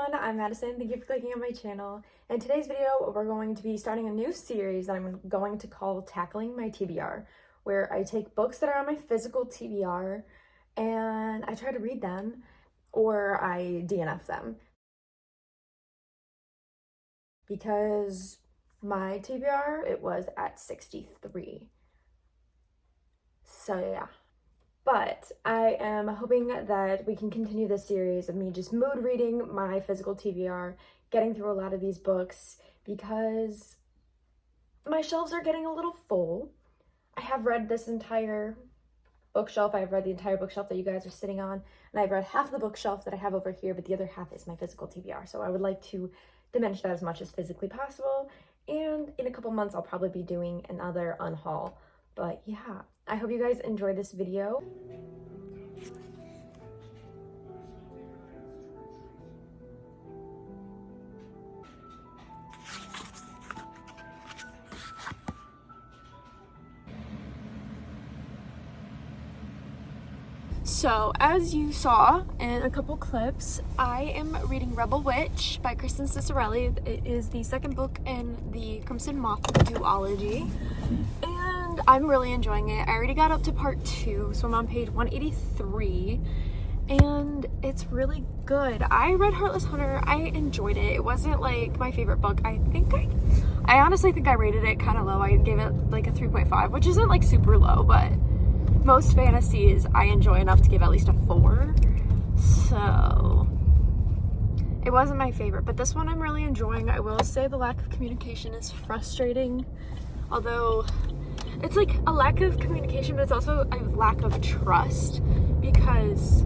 everyone, I'm Madison. Thank you for clicking on my channel. In today's video, we're going to be starting a new series that I'm going to call Tackling My TBR, where I take books that are on my physical TBR and I try to read them or I DNF them. Because my TBR, it was at 63. So yeah. But I am hoping that we can continue this series of me just mood reading my physical TBR, getting through a lot of these books because my shelves are getting a little full. I have read this entire bookshelf. I've read the entire bookshelf that you guys are sitting on, and I've read half of the bookshelf that I have over here, but the other half is my physical TBR. So I would like to diminish that as much as physically possible. And in a couple months, I'll probably be doing another unhaul. But yeah, I hope you guys enjoyed this video. So, as you saw in a couple clips, I am reading Rebel Witch by Kristen Cicerelli. It is the second book in the Crimson Moth duology, and I'm really enjoying it. I already got up to part 2, so I'm on page 183, and it's really good. I read Heartless Hunter. I enjoyed it. It wasn't like my favorite book. I honestly think I rated it kind of low. I gave it like a 3.5, which isn't like super low, but most fantasies I enjoy enough to give at least a 4, so it wasn't my favorite, but this one I'm really enjoying. I will say the lack of communication is frustrating, although it's like a lack of communication, but it's also a lack of trust because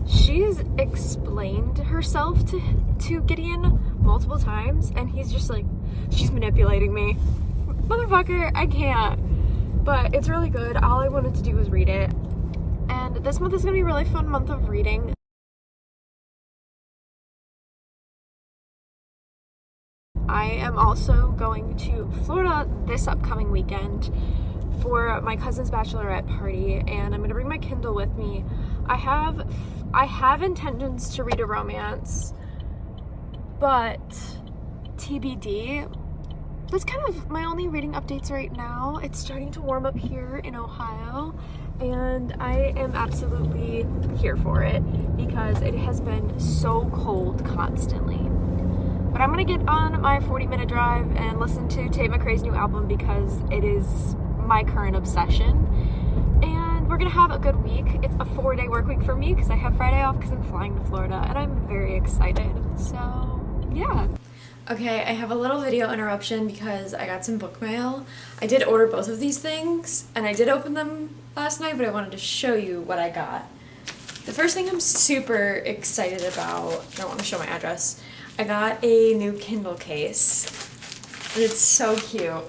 she's explained herself to Gideon multiple times, and he's just like, she's manipulating me. Motherfucker, I can't. But it's really good. All I wanted to do was read it. And this month is going to be a really fun month of reading. I am also going to Florida this upcoming weekend for my cousin's bachelorette party, and I'm going to bring my Kindle with me. I have intentions to read a romance, but TBD. That's kind of my only reading updates right now. It's starting to warm up here in Ohio, and I am absolutely here for it because it has been so cold constantly. But I'm gonna get on my 40-minute drive and listen to Tate McRae's new album because it is my current obsession. And we're gonna have a good week. It's a 4-day work week for me because I have Friday off because I'm flying to Florida, and I'm very excited. So yeah. Okay, I have a little video interruption because I got some book mail. I did order both of these things, and I did open them last night, but I wanted to show you what I got. The first thing I'm super excited about, I don't want to show my address, I got a new Kindle case, and it's so cute.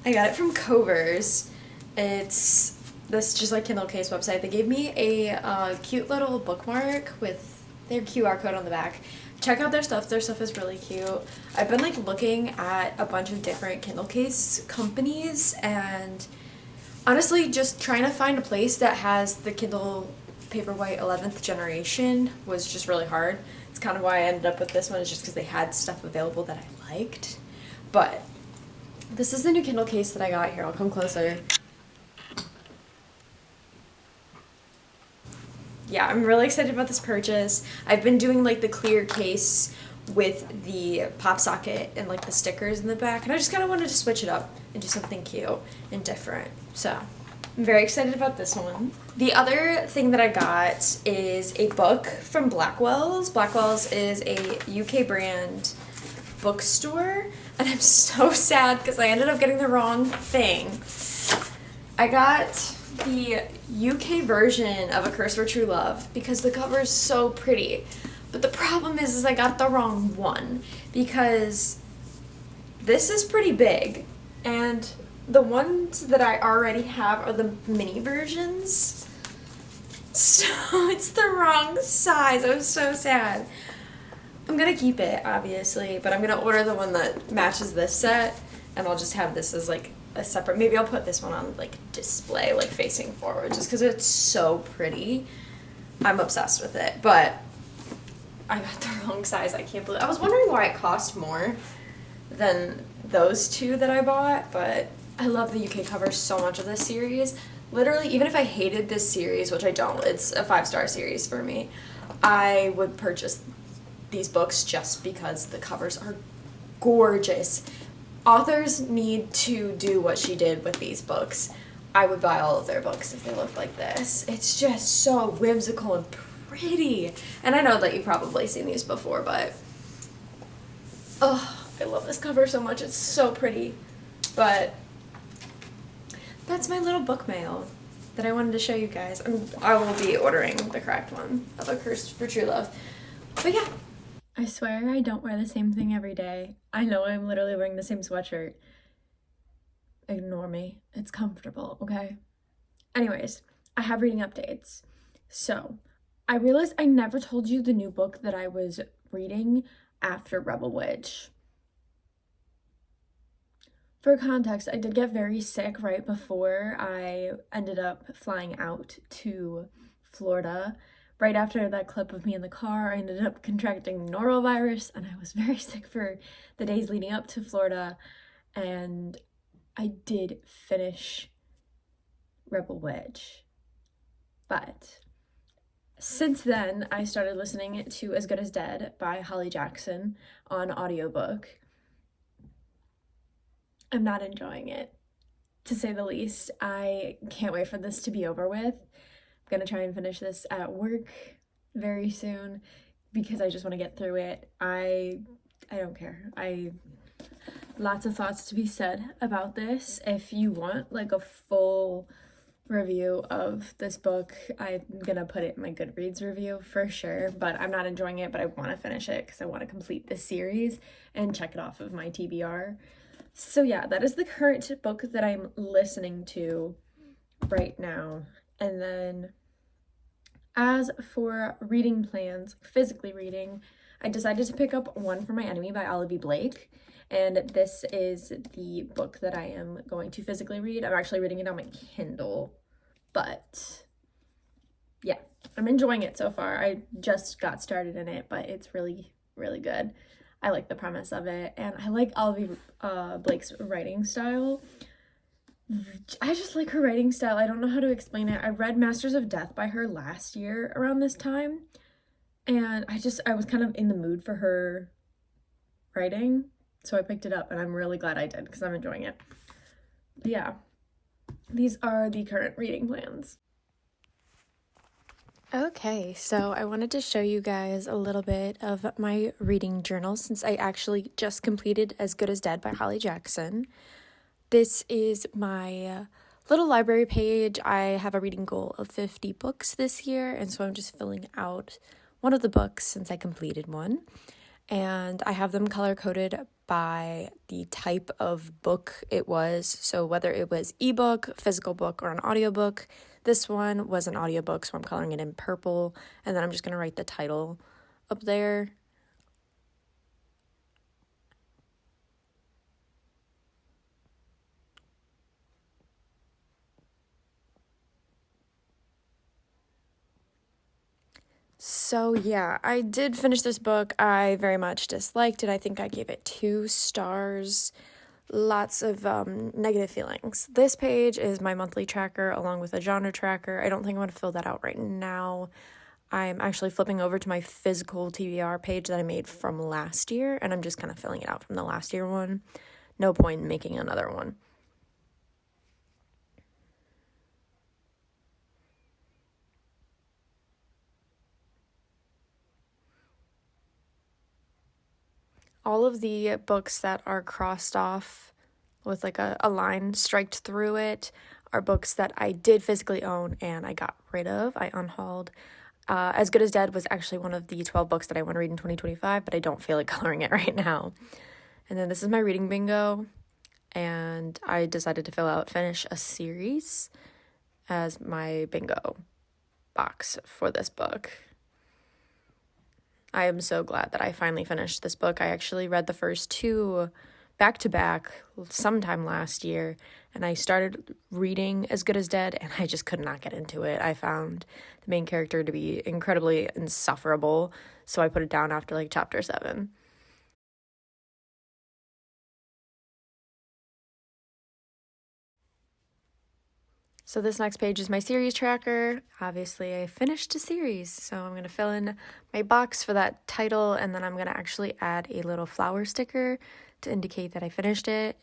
I got it from Covers. It's this just like Kindle case website. They gave me a cute little bookmark with their QR code on the back. Check out their stuff. Their stuff is really cute. I've been like looking at a bunch of different Kindle case companies and honestly just trying to find a place that has the Kindle Paperwhite 11th generation was just really hard. It's kind of why I ended up with this one, is just because they had stuff available that I liked. But this is the new Kindle case that I got here. I'll come closer. Yeah, I'm really excited about this purchase. I've been doing like the clear case with the pop socket and like the stickers in the back, and I just kind of wanted to switch it up and do something cute and different. So I'm very excited about this one. The other thing that I got is a book from Blackwell's. Blackwell's is a UK brand bookstore, and I'm so sad because I ended up getting the wrong thing. I got the UK version of A Curse for True Love because the cover is so pretty, but the problem is I got the wrong one because this is pretty big and the ones that I already have are the mini versions, so it's the wrong size. I was so sad. I'm gonna keep it obviously, but I'm gonna order the one that matches this set, and I'll just have this as like a separate, maybe I'll put this one on like display, like facing forward, just because it's so pretty. I'm obsessed with it. But I got the wrong size. I can't believe. I was wondering why it cost more than those two that I bought, but I love the UK cover so much of this series. Literally, even if I hated this series, which I don't, it's a 5-star series for me, I would purchase these books just because the covers are gorgeous. Authors need to do what she did with these books. I would buy all of their books if they looked like this. It's just so whimsical and pretty. And I know that you've probably seen these before, but oh, I love this cover so much. It's so pretty. But that's my little book mail that I wanted to show you guys. I will be ordering the correct one of A Curse for True Love. But yeah. I swear I don't wear the same thing every day. I know I'm literally wearing the same sweatshirt. Ignore me. It's comfortable, okay? Anyways, I have reading updates. So, I realized I never told you the new book that I was reading after Rebel Witch. For context, I did get very sick right before I ended up flying out to Florida. Right after that clip of me in the car, I ended up contracting norovirus, and I was very sick for the days leading up to Florida, and I did finish Rebel Witch. But since then, I started listening to As Good as Dead by Holly Jackson on audiobook. I'm not enjoying it, to say the least. I can't wait for this to be over with. I'm gonna try and finish this at work very soon because I just want to get through it. I don't care. Lots of thoughts to be said about this. If you want like a full review of this book, I'm gonna put it in my Goodreads review for sure, but I'm not enjoying it, but I want to finish it because I want to complete this series and check it off of my TBR. So yeah, that is the current book that I'm listening to right now. And then as for reading plans, physically reading, I decided to pick up One for My Enemy by Olivia Blake. And this is the book that I am going to physically read. I'm actually reading it on my Kindle, but yeah, I'm enjoying it so far. I just got started in it, but it's really, really good. I like the premise of it, and I like Olivia Blake's writing style. I just like her writing style. I don't know how to explain it. I read Masters of Death by her last year around this time, and I was kind of in the mood for her writing, so I picked it up, and I'm really glad I did because I'm enjoying it. But yeah, these are the current reading plans. Okay, so I wanted to show you guys a little bit of my reading journal since I actually just completed As Good as Dead by Holly Jackson. This is my little library page. I have a reading goal of 50 books this year, and so I'm just filling out one of the books since I completed one. And I have them color-coded by the type of book it was. So whether it was ebook, physical book, or an audiobook. This one was an audiobook, so I'm coloring it in purple. And then I'm just going to write the title up there. So yeah, I did finish this book. I very much disliked it. I think I gave it 2 stars. Lots of negative feelings. This page is my monthly tracker along with a genre tracker. I don't think I'm going to fill that out right now. I'm actually flipping over to my physical TBR page that I made from last year, and I'm just kind of filling it out from the last year one. No point in making another one. All of the books that are crossed off with like a line striked through it are books that I did physically own and I got rid of. I unhauled. As Good as Dead was actually one of the 12 books that I want to read in 2025, but I don't feel like coloring it right now. And then this is my reading bingo, and I decided to finish a series as my bingo box for this book. I am so glad that I finally finished this book. I actually read the first 2 back to back sometime last year, and I started reading As Good as Dead, and I just could not get into it. I found the main character to be incredibly insufferable, so I put it down after like chapter 7. So this next page is my series tracker. Obviously, I finished a series, so I'm going to fill in my box for that title, and then I'm going to actually add a little flower sticker to indicate that I finished it.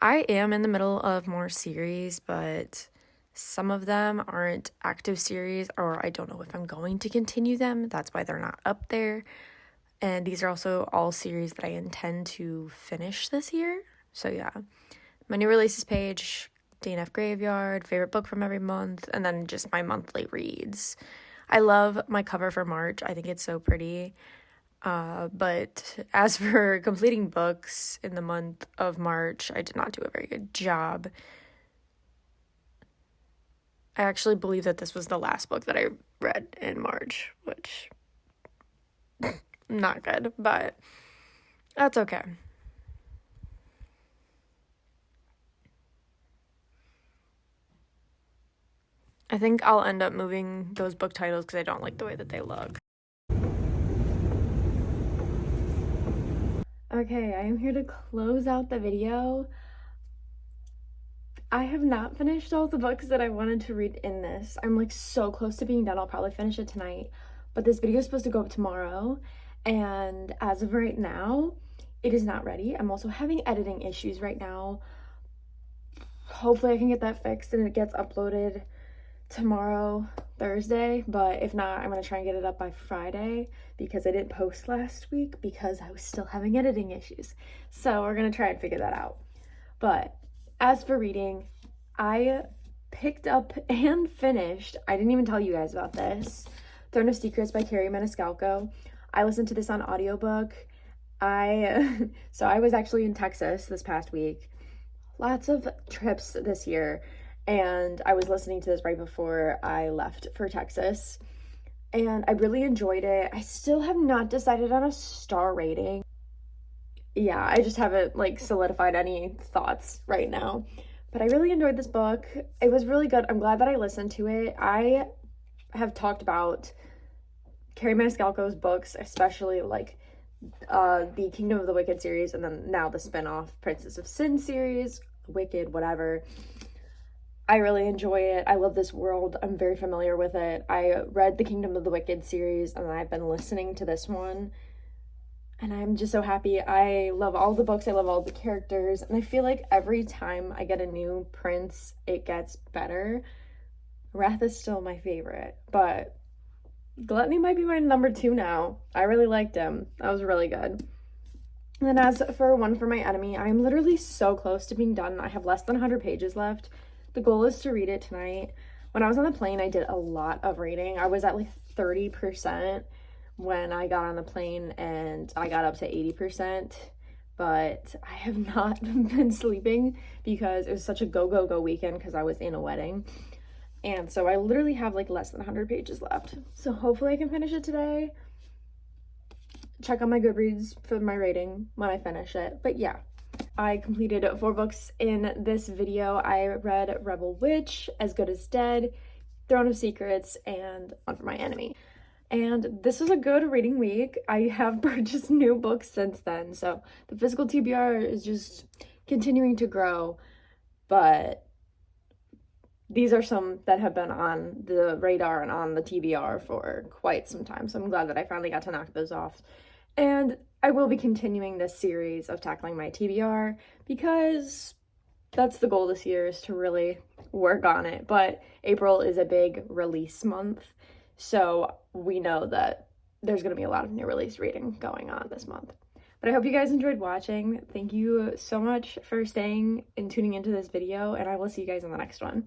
I am in the middle of more series, but some of them aren't active series, or I don't know if I'm going to continue them. That's why they're not up there. And these are also all series that I intend to finish this year. So yeah, my new releases page, DNF Graveyard, favorite book from every month, and then just my monthly reads. I love my cover for March. I think it's so pretty. But as for completing books in the month of March, I did not do a very good job. I actually believe that this was the last book that I read in March, which not good, but that's okay. I think I'll end up moving those book titles because I don't like the way that they look. Okay, I am here to close out the video. I have not finished all the books that I wanted to read in this. I'm like so close to being done. I'll probably finish it tonight, but this video is supposed to go up tomorrow, and as of right now, it is not ready. I'm also having editing issues right now. Hopefully I can get that fixed and it gets uploaded tomorrow, Thursday, but if not, I'm gonna try and get it up by Friday because I didn't post last week because I was still having editing issues. So we're gonna try and figure that out. But as for reading, I picked up and finished, I didn't even tell you guys about this, Throne of Secrets by Carrie Maniscalco. I listened to this on audiobook. So I was actually in Texas this past week. Lots of trips this year, and I was listening to this right before I left for Texas, and I really enjoyed it. I still have not decided on a star rating. Yeah, I just haven't like solidified any thoughts right now, but I really enjoyed this book. It was really good. I'm glad that I listened to it. I have talked about Carrie Maniscalco's books, especially like the Kingdom of the Wicked series, and then now the spin-off Princess of Sin series, Wicked, whatever. I really enjoy it. I love this world. I'm very familiar with it. I read the Kingdom of the Wicked series, and I've been listening to this one, and I'm just so happy. I love all the books. I love all the characters, and I feel like every time I get a new prince, it gets better. Wrath is still my favorite, but Gluttony might be my number 2 now. I really liked him. That was really good. And then as for One for My Enemy, I'm literally so close to being done. I have less than 100 pages left. The goal is to read it tonight. When I was on the plane, I did a lot of reading. I was at like 30% when I got on the plane, and I got up to 80%. But I have not been sleeping because it was such a go weekend because I was in a wedding. And so I literally have like less than 100 pages left. So hopefully I can finish it today. Check on my Goodreads for my rating when I finish it. But yeah, I completed 4 books in this video. I read Rebel Witch, As Good as Dead, Throne of Secrets, and One for My Enemy. And this was a good reading week. I have purchased new books since then. So the physical TBR is just continuing to grow. But these are some that have been on the radar and on the TBR for quite some time. So I'm glad that I finally got to knock those off. And I will be continuing this series of tackling my TBR because that's the goal this year, is to really work on it. But April is a big release month, so we know that there's going to be a lot of new release reading going on this month. But I hope you guys enjoyed watching. Thank you so much for staying and tuning into this video, and I will see you guys in the next one.